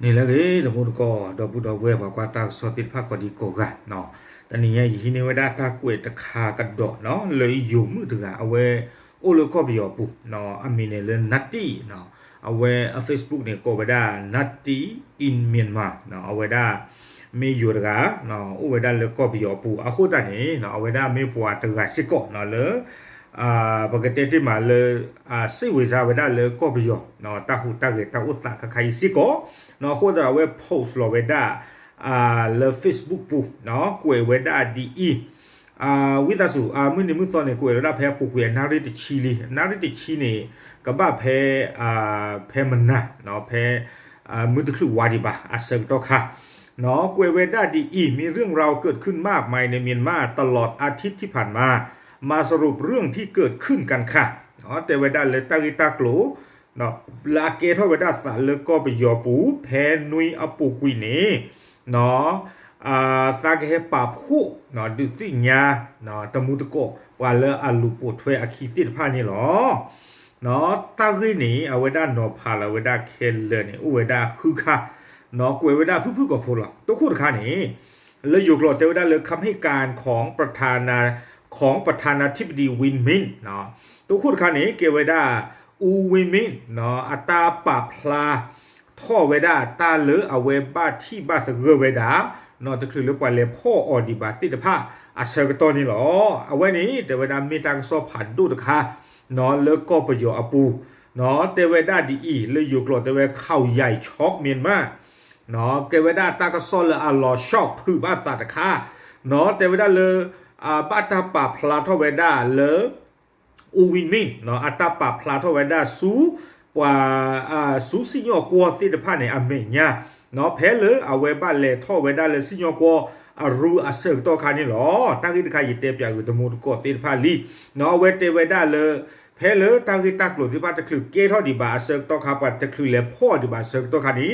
นี่แหละเลยตะมุดก็ดอกบุดอกเวบอกว่าตาสติภาคก็ดีกว่าเนาะแต่นี่ยังยินเวดาตากวยตะคากระดอกเนาะเลยอยู่มือถือเอาไว้โอโลก็ไปยอปุ๊เนาะอามีเนี่ยเลยนัตตี้เนาะเอาไว้เฟซบุ๊กเนี่ยก็เวดานัตตี้อินเมียนมาเนาะเอาไว้ได้ไม่อยู่ละกันเนาะเอาไว้ได้เลยก็ไปยอปุ๊เอาคู่ตานี่เนาะเอาไว้ได้ไม่ปวดตะกาสิก็เนาะเลยปกติที่มาเลยสิวิชาเวดาเลยก็ไปยอเนาะตาหูตาเกตาอุตตะใครสิก็เนาะคู่ตาเว็บโพสต์เราเวดาเลย Facebook ปุ๊เนาะกวยเวดาดีวิตาสุมื้อนี้มื้อตอนนี้กวยเวดาแพ้ปุ๊กเวนาริติชิลีนาริติชินี่ก็บ้าแพ้แพ้มันนะเนาะแพ้มื้อตะคือวาดิบะเสกต่อค่ะเนาะกวยเวดาดีมีเรื่องราวเกิดขึ้นมากมายในเมียนมาตลอดอาทิตย์ที่ผ่านมาสรุปเรื่องที่เกิดขึ้นกันค่ะเนาะแต่เวดาเลยตากิตากโลเนาะลาเกทเวดาสาเลยก็ไปยอปูแพนุยอปูกุยนี่เนาะตาเกเฮปาผู้เนาะดูสิญาเนาะตะมุตโกว่าเลอลูปูถวยอคิติพานี่หรอเนาะตากินี่เวดาโนพาลเวดาเคเลนี่เวดาคือค่ะเนาะกวยเวดาผู้ก็พูดละตัวคู่ค่ะนี่เลยอยู่กลอดเวดาเลยคำให้การของประธานาธิบดีวินมินเนาะตัวพูดคันนี้เกวดาวินมินเนาะอัตาปาพลาท่อเวดาตาเลอเอาเวบาที่บาสเกเวดาเนาะตะคือเรียกว่าเลพ่อออดิบาติตะพาเชกตอนี่หรอเอาไว้นี้แต่เวดามีตังสอบผ่านดูตะค่ะเนาะเลิกก็ประโยชน์อปูเนาะแต่เวดาดีเลยอยู่กลอดแต่เวเข้าใหญ่ช็อกเมียนมาเนาะเกวดาตากะซอลอัลลอช็อกพืบาตาตะค่ะเนาะแต่เวดาเลบาตาปาพลาทเวดาเลวินมินเนาะอัตาปาพลาทเวดาสูกว่าสูสิญอกวติดพาในอเมญาเนาะเพลเอาเวบาเลทเวดาเลสิญอกวรูเสกตอคานี่หรอตั้งที่ใครยิเตปยากุตมุตโกติดพาลีเนาะเวเตเวดาเลเพลตั้งที่ตักหลุดที่บ้านตะคือเกทอดิบาเสกตอคาปัตตะคือเลพ่อดิบาเสกตอคานี้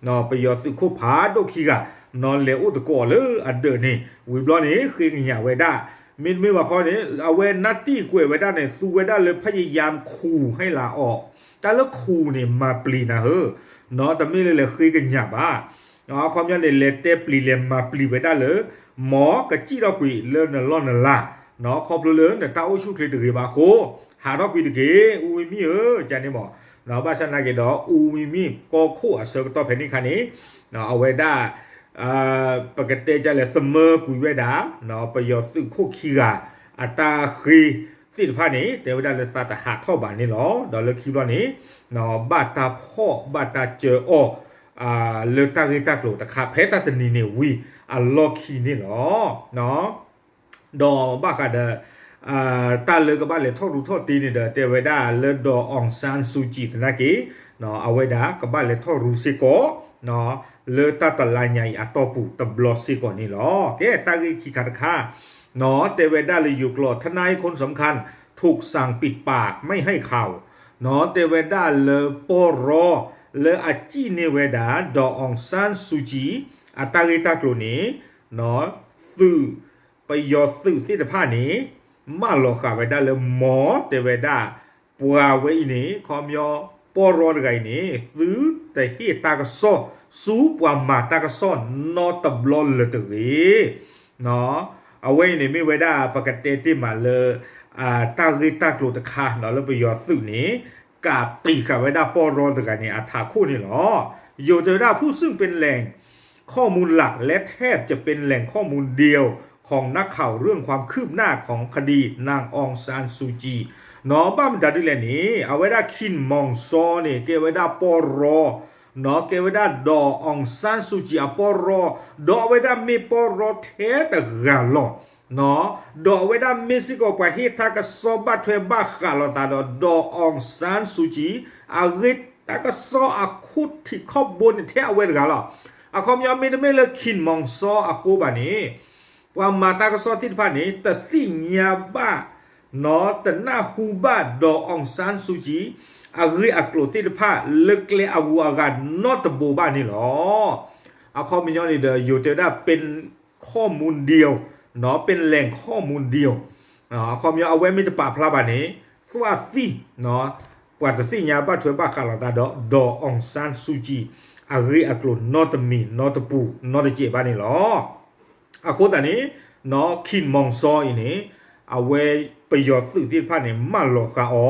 เนาะไปยอสุคุผาโดคีกานอนเลอุตโกเลยอันเดอร์นี่วิบลอนี่คืออย่างเวดามินว่าข้อนี้เอาเวนัตตี้กวยเวดาเนี่ยสูเวดาเลยพยายามขู่ให้ลาออกแต่แล้วขู่เนี่ยมาปลีนะเฮ้เนาะแต่ไม่เลยคุยกันหยาบเนาะความยันเลยเตปลีเลยมาปลีเวดาเลยหมอกะจี้เราคุยเลิศน่ะล่อนน่ะละเนาะขอบเลยเนี่ยตาโอชูเคลตือบาโคหาเราคุยตะเกอูมีจานนี่หมอเนาะบ้านฉันนาเกดออูมีก็คู่เสกต่อแผ่นนี้คันนี้เนาะเอาเวดาปกติจะเลยเสมอกุยเวดาเนาะประโยชน์ซึ่งคู่ขี้กาอัตราคีสิทธิภาพนี้แต่เวลาเราตัดหาท่อบานนี่หรอเดี๋ยวเราคิดว่านี้เนาะบาตาพ่อบาตาเจอเลือกตากิตากโลตะขาเพตาตนีเนี่ยวิล็อกคีนี่หรอเนาะดอบากาเดตาเลือกบ้านเลยทอดรู้ทอดตีนี่เด้อแต่เวลาเลือกดอองซานซูจิตนะกี้เนาะเอาไว้ด่ากับบ้านเลยทอดรู้สิโกเนาะเลอตาตะลายใหญ่อะตอปูตะบลอสิก่อนนี่หรอแกตากิขี้ขาดค่าเนาะแต่เวดาเลยอยู่กลอดทนายคนสำคัญถูกสั่งปิดปากไม่ให้ข่าวเนาะแต่เวดาเลอปอรอเลออาจีเนเวดาดอองซานซูจีอะตากิตากโลนี้เนาะสื่อไปยอสื่อสิทธิภาพนี้มาหลอกค่ะเวดาเลอหมอแต่เวดาปัวไว้นี้คอมยอปอรอไงนี้ซื้อแต่เฮตากะซอสูปว่ามาตากะซ่อนนอตบลอนเลยตัวเนาะเอาไว้ในไม่ไว้ได้ปกติที่มาเลยตากิตากโลตะคาเนาะแล้วไปยอดสื่อนี้กาตีกับไว้ได้ปอรอนตะกันนี่อาถาคู่นี่หรอโยเจอได้ผู้ซึ่งเป็นแหล่งข้อมูลหลักและแทบจะเป็นแหล่งข้อมูลเดียวของนักข่าวเรื่องความคืบหน้าของคดีนางองซานซูจีเนาะบ้ามันจะได้แหล่นี้เอาไว้ได้คินมองซอนี่เกไว้ได้ปอรอเนาะเกวดาดอองซานซูจีอปอรอดอเวดามีปอรอเทตะกาลอเนาะดอเวดามิสิโกปะฮิทากะโซบะทเวบะกาลอตาดอองซานซูจีอาริตากะโซอะคุดที่ขบบนเทอเวดกาลออะคอมยอมมีไม่เลคินมองซออะคูบานี้ว่ามาตากะโซติพานี้ตะสิญาบะเนาะตะนาฮูบะดอองซานซูจีอาริอักโลติดผ้าเลิกเลอาวัวกันนอตโบบ้านนี่หรอเอาข้อมูลย้อนนี่เดออยู่เตได้เป็นข้อมูลเดียวเนาะเป็นแหล่งข้อมูลเดียวข้อมูลเอาไว้ไม่จะปาพลาบานนี้ตัวสิเนาะกว่าจะสิญาบ้าช่วยบ้าคาราดาดอองซานซูจี อารีอากลุนนอตมีนอตปูนอตเจบ้านนี่หรออาโคตานี้นอคินมองซออีนี่เอาไว้ประโยชน์สื่อที่ผ่านนี่มาหลอกกะอ๋อ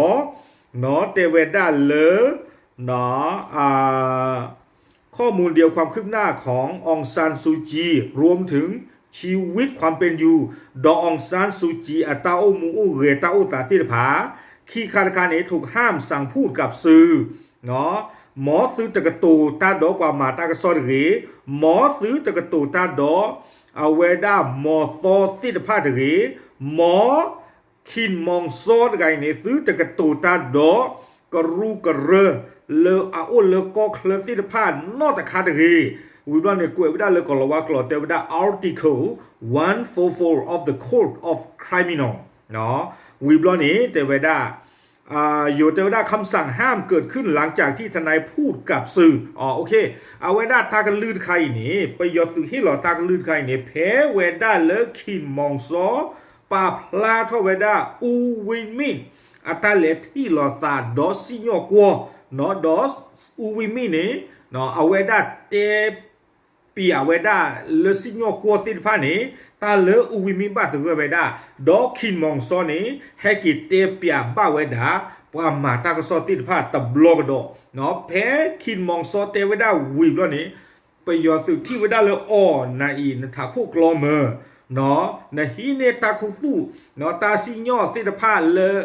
นอเตเวดาเลอนอข้อมูลเดียวความคืบหน้าขององซานซูจีรวมถึงชีวิตความเป็นอยู่ดอองซานซูจีอัตาโอมูอูเรตาโอตาติผาขี้คาดการณ์นี้ถูกห้ามสั่งพูดกับสื่อเนาะหมอซื้อตะกตูตาดอกว่ามาตากระซอดเหหมอซื้อตะกตูตาดอเอาเวดาหมอโซติดพาดเหหมอคินมองซอดไงเนี่ยซื้อตะกตูตาดอกระรูกระเรเลอาโอเลก็เคลติดพาดนอตะคาดเหวิบลเนี่ยกูเวดาเลก็ละว่ากลอเตวดา article 144 of the Code of Criminal เนาะวิบลนี่เตวดาอยู่แต่ว่าคำสั่งห้ามเกิดขึ้นหลังจากที่ทนายพูดกับสื่อโอเคเอาไว้ได้ตากันลื่นใครนี่ไปยอดสื่อที่หล่อตากันลื่นใครนี่แพ้เวด้าเลิกขินมองซอปาพลาทเวด้าอูวิมินอัตาเลที่หล่อตาดอสิโยกัวเนาะดอสอูวิมินนี่เนาะเอาไว้ได้เตปีเอาไว้ได้เลสิโยกัวติดผ้านี่ตาเลอูวิมิบ้าถึงไว้ได้ดอกขินมองซอนี่ให้กิเตปียบ้าไว้ได้ปามาตากระซอติดผ้าตะบลอกดอเนาะแพ้ขินมองซอเตไว้ได้วิบล้อนี้ไปยอดสึกที่ไว้ได้เลยนาอีนถาคู่กลอเมอเนาะนะฮีเนตาคุตู้เนาะตาซิญอติดผ้าเลย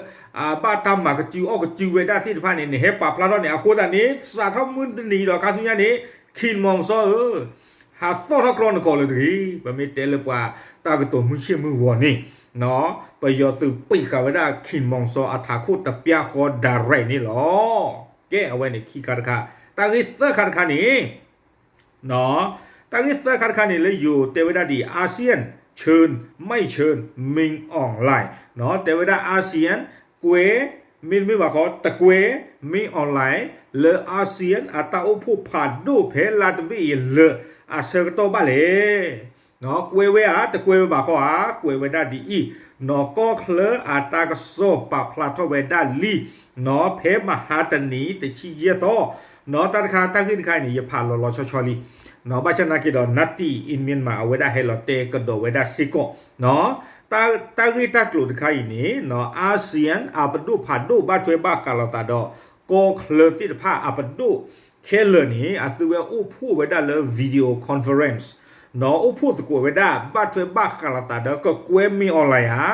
บ้าตามมากระจิวกระจิวไว้ได้ติดผ้าเนี่ยเฮปาพลาดเนี่ยโคตรนี้สาธุมือดีดอกคาสุญญานี้ขินมองซอหาโซ่ทักรอนก่อนเลยทีแบบไม่เตะเลยกว่าตากระตัวมือเชี่ยมือหัวนี่เนาะไปยอดตื่นปีกเอาไว้ได้ขินมองซออัฐาคุตะเปียคอดาไรนี่หรอแกเอาไว้ในขี้คาร์คาตากิสเตอร์คาร์คานี่เนาะตากิสเตอร์คาร์คานี่เลยอยู่เตวดาดีอาเซียนเชิญไม่เชิญมิงออนไลน์เนาะเตวดาอาเซียนเกวมินไม่ว่าเขาตะเกวมิงออนไลน์เลออาเซียนอัตาอุผู้ผ่านดูเพลาตบีเลอาเซกโตบาเลเนาะกวยเวอาแต่กวยบาเขากวยเวดาดีอีเนาะก็เคลอาตากโซปะพลาทเวดาลีเนาะเพมหาตนีแต่ชีเยโตเนาะตาคาตั้งขึ้นใครนี่อย่าผ่านรอชอลีเนาะบาชนากิดอนนัตตีอินเมียนมาเวดาเฮลเตกโดเวดาซิโกเนาะตากิตากลุดใครนี่เนาะอาเซียนอาปดูผ่านดูบาทเวบากาลตาดอก็เคลติดผ้าอาปดูเคเลนี่อาจจะว่าอู้พูดไว้ได้เลยวิดีโอคอนเฟอเรนซ์เนาะอู้พูดตะกัวไว้ได้บ้านเธอบ้ากาลตาเด็กก็กวยมีออนไลน์ฮะ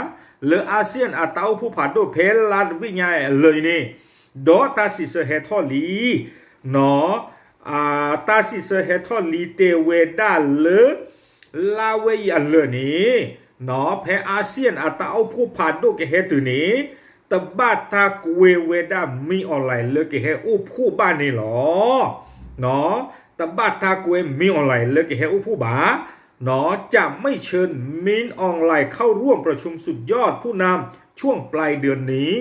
เลออาเซียนอาตาอู้ผู้ผ่านดูเพลลาดวิญญาณเลยนี่ดอตาสิเซเฮทอลีเนาะตาสิเซเฮทอลีเตเวด้าเลลาเวียเลยนี่เนาะเพอาเซียนอาตาอู้ผู้ผ่านดูเกเฮตุนี้ตบ้าตากเวเวดามีออนไลน์เลยกี่เฮอุผู้บ้านนี่หรอเนาะตบ้าตากเวมีออนไลน์เลยกี่เฮอุผู้บ้าเนาะจะไม่เชิญมินออนไลน์เข้าร่วมประชุมสุดยอดผู้นำช่วงปลายเดือนนี้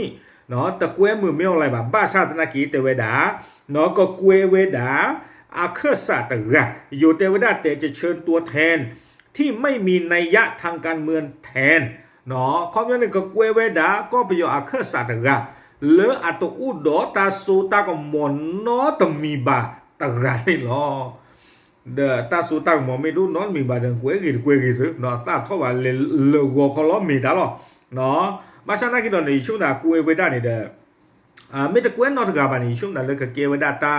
เนาะตะเกวมือมีออนไลน์แบบบ้าซาตนากีเตเวดาเนาะก็เกวเวดาอาเคอซาตระอยู่เตเวดาแต่จะเชิญตัวแทนที่ไม่มีนัยยะทางการเมืองแทนเนาะข้อนี้นึงก็กวยเวดาก็ไปอยู่อาเคสาตระเลออัตอุดอตาสูตาก็มอนนอตมีบาตระนี่หรอเดตาสูตาก็มอนไม่รู้นอนมีบาเดินกวยกี่ซึเนาะตาทว่าเลกัวเขาล้อมีตาหรอเนาะมาชนะกี่ตอนนี้ช่วงน่ะกวยเวดานี่เด้อไม่แต่กวยนอตกาบานี่ช่วงน่ะเลยก็เกวดาตา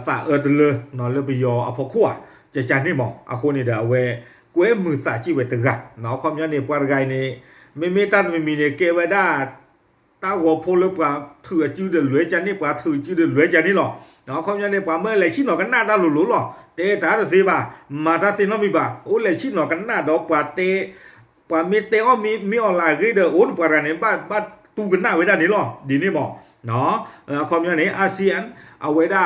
ตาตะเลเนาะเลยไปยออพอขั้วจะจานนี่หมออาคนนี่เด้อเวกวยมือสาชีเวตระเนาะความยันนี่ปวดไกนี่ไม่ตัดไม่มีเนี่ยเกวดาตาหัวโพลกว่าถือจืดเหลือจันนี่กว่าถือจืดเหลือจันนี่หรอเนาะความยันนี่กว่าเมื่อไรชิ้นหนอกันหน้าตาหลุหรอเตตาสิบ่ามาตาสินอมีบ่าโอ้ไรชิ้นหนอกันหน้าดอกกว่าเตกว่ามีเตอ้อมีออนไลน์ก็เด้อโอ้ปวดเนี่ยบ้าตูกันหน้าไว้ด้านนี้หรอดีนี่บอกเนาะความยันนี่อาเซียนเอาไว้ได้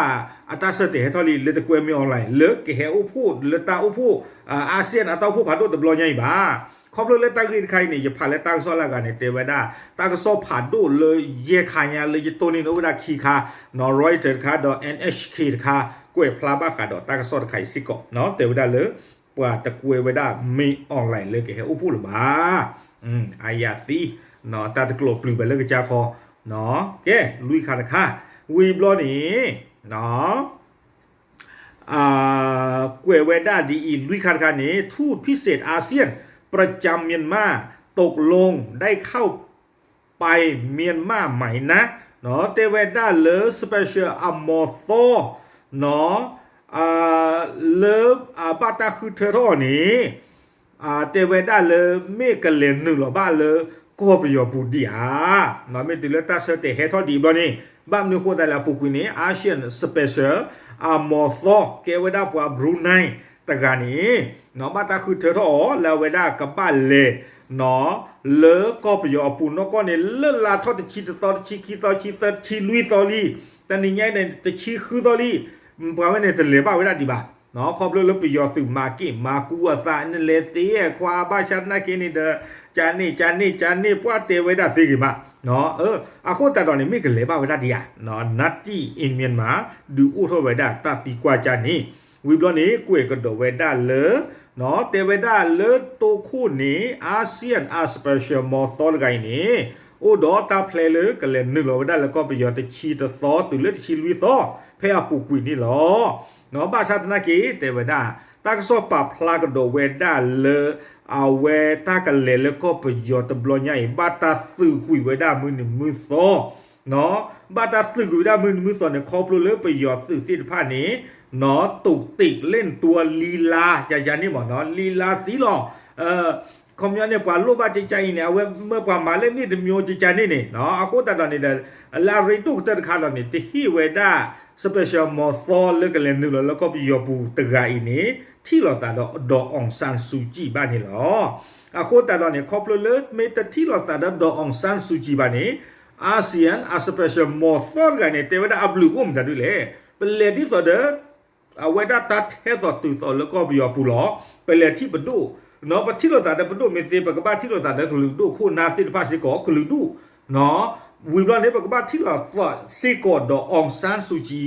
อัตราเสถียรทอลีเลตะกวยมีออนไลน์เลิกเกเหอุพูดเลตาอุพูอาเซียนอัตราอุพูผ่านดูตบลอยใหญ่บ้าครอบเลยตั้งใครนี่จะผ่านและตั้งซ้อนละกันเนี่ยเตวดาตั้งก็ซ้อผ่านดูเลยเย่ขายเลยตัวนี้นวดาคีคานอรอยเตอร์คาดอ NHK คากวยพลาบ้าคาดอตั้งก็ซ้อนไข่ซิกเนาะเตวดาเลยว่าตะกวยเวดามีออนไลน์เลยเกเหอุพูหรือบ้าอายาตีเนาะตาตะกลบปลือไปเลยก็จะพอเนาะแกลุยคาตะค่าวีบล้อนี่เนาะ กวยเวด้าดีอีลุยคาดคานี้ทูตพิเศษอาเซียนประจำเมียนมาตกลงได้เข้าไปเมียนมาใหม่นะเนาะเตเวด้าเลอสเปเชียลอมอโตเนาะเลอบาตาคือเทโรนี้เตเวด้าเลเมกเลนหนึ่งหรอบ้าเลก็ไปยอบูดีอาเนาะไม่ติดเลตัสเตเฮทอดีบ้านี่บ้านนึกว่าแต่ละปุกุนี้อาเซียนสเปเชียลมอโตเกเวด้าปัวบรูไนแต่การนี้เนาะบาตาคือเทโรแล้วเวด้ากับบ้านเลเนาะเลอก็ไปยอปูนก็เนี่ยเลลาทอดชีตตอชีคีตอชีตชีลุยตอลีแต่นี่ไงเนี่ยตชีคือตอลีเพราะว่าเนี่ยแต่เลบ้าเวด้าดีบ้าเนาะครอบเลไปยอสื่อมากิมากูอาซาเนี่ยเลเตียควาบ้าชันนักนี่เดอจานนี่พวกเตเวด้าสิกิมาเนาะอาโคตาตอนนี้ไม่กันเลบ้าเวด้าดีอ่ะเนาะนัดที่อินเมียนมาดูอุทเวด้าตาตีกว่าจานนี้วิบลอนี้กูเอกดเวด้าเลเนาะเตเวด้าเลตัวคู่นี้อาเซียนสเปเชียลมอตอลไกนี้โอ้ดอตาเพลเลกันเลยนึกเวด้าแล้วก็ไปยอตชีตซอตุเลชีลุยซอเพียปูกุยนี่หรอเนาะบาชาตนากีเตเวด้าตากสอบปะพลากดเวด้าเลเอาเวตากันเลยแล้วก็ไปยอตบลอใหญ่บาตาสื่อคุยเวด้ามือหนึ่งมือซอเนาะบาตาสื่อคุยเวด้ามือซอเนี่ยครอบเลยไปยอดสื่อสิทธิผ้านี้เนาะตุกติกเล่นตัวลีลาจานี่หมอเนาะลีลาสีหล่อคอมยอนเนี่ยกว่าลูกบ้าใจเนี่ยเมื่อกว่ามาเล่นนี่จะมีโอใจนี่เนาะอากูตาตอนนี้เดลาริตุกเตอร์คาร์ลนี่ที่ฮิเวด้าสเปเชียลมอร์ฟอลเลือกเล่นนึงแล้วก็ไปยอปูตะกาอินี้ที่เราตาดอองซานซูจีบ้านนี่หรออากูตาตอนนี้ครอบเลยไม่แต่ที่เราตาดอองซานซูจีบ้านนี้อาเซียนสเปเชียลมอร์ฟอลกันเนี่ยเทวดาอับลูกุมตาดูเลยเป็นเลดี้ตัวเด้อเวด้าตัดเฮดตัวตัวแล้วก็ไปยอปูหรอเป็นเลที่ประตูเนาะที่เราตาดประตูไม่เสียปากบ้านที่เราตาดถูกดูคู่นาติดภาษีก่อคือดูเนาะวิบลอนเนี่ยปากบ้านที่เราว่าซีโกดอองซานซูจี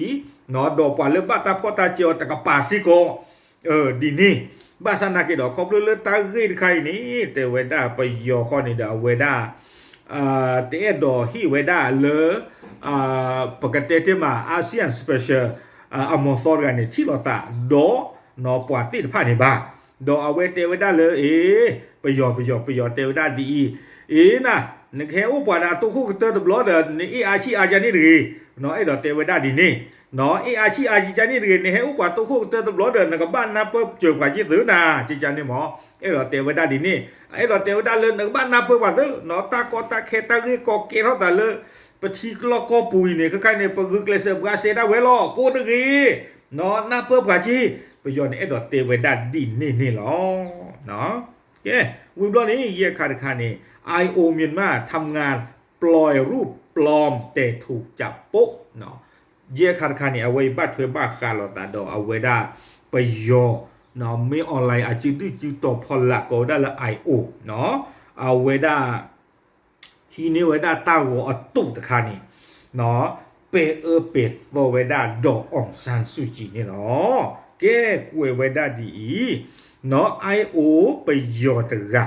เนาะดอกกว่าเลือบาตาพอตาเจียวตะกับปาซีโกดีนี่บ้านสนาเกดอกครบเลือดตาเกิดใครนี่แต่เวด้าไปยอข้อนี่เดาเวด้าเตะดอฮีเวด้าเลปกติที่มาอาเซียนสเปเชียลอมอสอร์กันเนี่ยที่เราตาดอนอปวดติดผ้าในบ้าดอเอาไว้เตะไว้ได้เลยไปยอเตะไว้ได้ดีนะนึกแค่อุปนาตุคู่เตอร์ตบล้อเดินนี่อาชีอาจารย์นี่ดีเนาะไอ้ดอเตะไว้ได้ดีนี่เนาะอาชีอาจารย์นี่ดีนี่ให้อุปตุคู่เตอร์ตบล้อเดินกับบ้านนาเปิบเจอกว่ายี่ถือนาจิจันนี่หมอไอ้ดอเตะไว้ได้ดีนี่ไอ้ดอเตะไว้ได้เลยกับบ้านนาเปิบว่าเด้อเนาะตากอตาเคตากีกอเกเท่าแต่เลยปะทีกลอกอปุยเนี่ยก็ใครเนี่ยปะกึกเลเซบกาเซดาเวลอกูดึกีเนาะนาเปิบกว่าชีไปย้อนไอ้ดอเตะไว้ได้ดีนี่หรอเนาะเย้วิบลอนี้เยี่ยขาดนี่IO เมียนมาทำงานปล่อยรูปปลอมแต่ถูกจับปุ๊บเนาะเยี่ยขาดนี่เอาไว้บ้าเธอบ้าคาร์ลตาดอเอาไว้ได้ไปยอเนาะไม่ออนไลน์อาจจะดื้อจืดต่อพอละก็ได้ละ IO เนาะเอาไว้ได้ทีนี้ไว้ได้ต้าหัวอตุตะคานี่เนาะเปิดโตไว้ได้ดอกอ่องซานซูจีนี่เนาะแก้กวยไว้ได้ดีเนาะ IO ไปยอตะกะ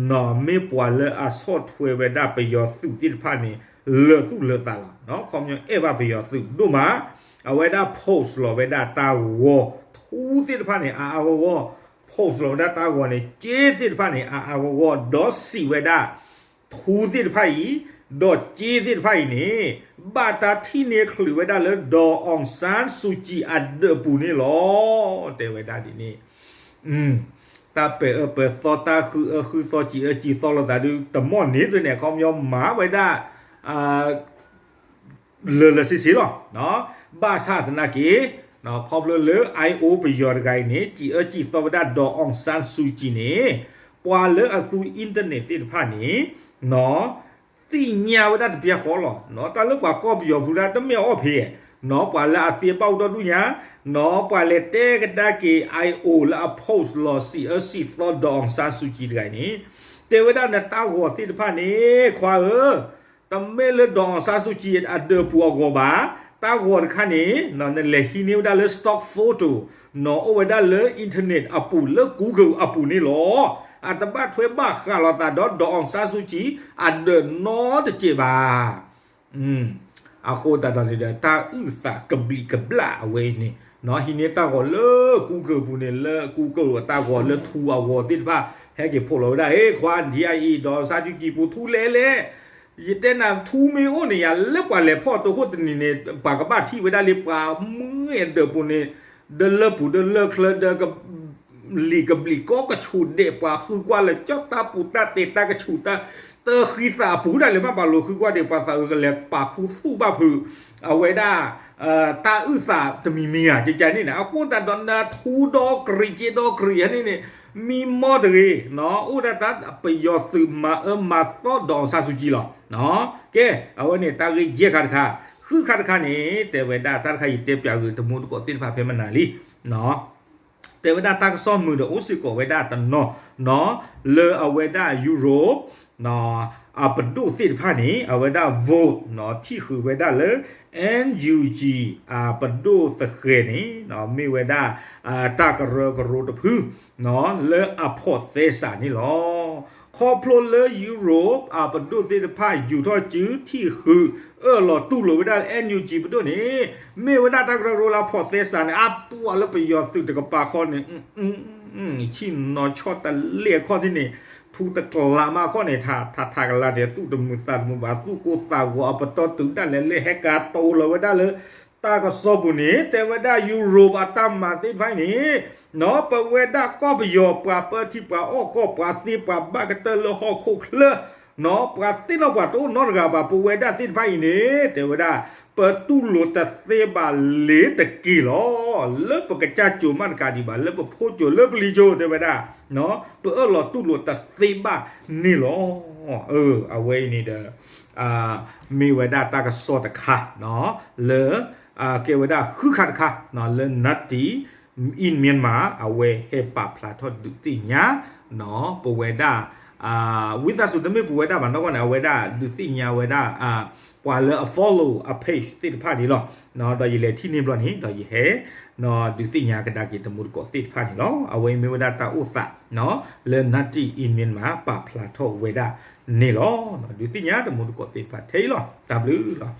เนาะไม่ปวดเลยสอดถวยไว้ได้ไปยอสุที่ผ่านนี้เลือสู้เลือตาละเนาะคอมยังว่าไปยอสุดูมาเอาไว้ได้โพสต์หรอไว้ได้ตาวัวทูที่ผ่านนี้วัวโพสต์หรอได้ตาวัวนี่เจ๊ที่ผ่านนี้วัวดอสีไว้ได้ทูที่ผ่านนี้ดอเจ๊ที่ผ่านนี้บาตาที่เนี่ยคลือไว้ได้เลยดอองซานซูจีอัดเดอปูนี่หรอเตไว้ได้ดีนี่ตาเปิดซอตาคือซอจีซอเราแต่ดูแต่หม้อนี้ตัวเนี่ยเขายอมหมาไว้ได้เลสิหรอเนาะบ้าชาตินากีเนาะเขาเลIOไปยอดไงนี่จีซอไว้ได้ดอองซานซูจีนี่ปว่าเลคืออินเทอร์เน็ตที่ผ่านนี้เนาะตีเนียวได้เพียงขอหรอเนาะตาเลือกว่าก็ไปยอดผู้ได้ต้องไม่เอาเพียเนาะปว่าละเสียเป้าตัวดูเนี่ยเนาะปว่าเลเต้ก็ได้กี่ IO และโพสต์ลอสีฟลอดองซานซูจีไงนี่เทวดาเนี่ยตาหัวที่ผ่านนี้ควาตำเมลดองซานซูจีอัดเดอปัวกบาตาหัวคันนี้เนาะนั่นเลยที่นิ้วได้เลยสต็อกโฟโต้เนาะเอาไว้ได้เลยอินเทอร์เน็ตอัปูเลย Google อัปูนี่หรออัตบ้าถวยบ้าข้าเราตาดองซานซูจีอัดเดอนอตเจบาอาโคตาตาเดตาสากบลีกบลาเอาไว้นี่ เนาะฮิเนตาก็เลกูเกิลปูเนี่ยเลกูเกิลตาก็เลทูอาวอติดว่าแฮกเก็บพวกเราได้เฮ้ควานทีไอดอซาจุกีปูทูเล่ยเตน่ะทูมีโอเนี่ยเล็กกว่าเลยพ่อตัวคนนี้เนี่ยปากกับบ้านที่ไว้ได้เล็กกว่ามือเดอปูเนี่ยเดลเลปูเดลเลเคลเดกับลีกับลีก็ชูเด็กกว่าคือกว่าเลยเจ้าตาปูตาเตตากระชูตาเตอขี้สาปูได้เลยมาบาโลคือกว่าเด็กภาษากันเลยปากคูสู้บ้าพือเอาไว้ได้ตาอื้อสาจะมีเมียใจนี่นะเอาคนแต่ดอนนาทูดอกรีเจดอกรีนี่เนี่ยมีมอดเลยเนาะอุดาตัดไปยอดซึมมามาต่อดองซาสุจิหรอเนาะแกเอาไว้เนี่ยตาเลยเยอะค่ะคือค่ะนี่แต่เวลาตาใครเตะเปียกคือตะมูตก็ติดพาเพมันนาลีเนาะแต่เวลาตาก็ซ่อมมือเดออุสิโกเวลาตันเนาะเลอเอาเวลายุโรปเนาะปดูติดพานี้เอาเวลาโหวตเนาะที่คือเวลาเลอ NUG ปดูตะเคียนี่เนาะมีเวลาตากระเรกระโรตะพื้เนาะเลอพอร์ตเตสานี่หรอคอพลเลอยุโรปปดูติดพาอยู่ทอจื้อที่คือหลอดตู้หลอเวลา NUG ปดูนี่มีเวลาตากระโรลาพอร์ตเตสาเนี่ยตัวแล้วไปยอดตึกตะกปาคอนเนี่ยชินนอชอตแต่เลียข้อที่นี่ทูตะกลามาข้อในทากันละเดี๋ยวสู้ตมือสัตว์มือบาสู้กูสาวอัปตอตึงได้เลยแฮกาโตเลยว่าได้เลยตาก็สอบุนี้แต่ว่าได้ยุโรปตามมาที่ไพ่นี้เนาะเปเวด้าก็ไปยอปลาเปิดที่ปลาอ้อก็ปลาตีปลาบ้ากระเตลหอคุกเลเนาะปลาตีนอกปลาตัวนอกกับปลาปูเวด้าที่ไพ่นี้แต่ว่าได้เปิดตู้โหลดแต่เซบาเลตะกี้ล้อเลิกปกจ้าจูมันการดีบาเลิกพูดจูเลิกลีโจแต่ว่าได้เนาะเปิดหลอดตู้โหลดแต่เซบานี่ล้อเอาไว้นี่เด้อมีเวด้าตากระสอตะค่ะเนาะเลเกวด้าคือขัดค่ะเนาะเลนัตตีอินเมียนมาเอาไว้เฮปาพลาทอดดุติญาเนาะปเวด้าวิทาสุดไม่ปเวด้ามันต้องเอาไว้ด้าดุติญาเวด้ากว่าเลย follow a page ติดพาดีหรอเนาะดอยเลยที่นี่บล็อกนี้ดอยเฮเนาะดุติญากระดากิตมุดก็ติดพาดีหรอเอาไว้ไม่เวด้าตาอุตะเนาะเลนัตตีอินเมียนมาปาพลาทอเวด้านี่หรอดุติญาตมุดก็ติดพาเทหรอตาบลือหรอ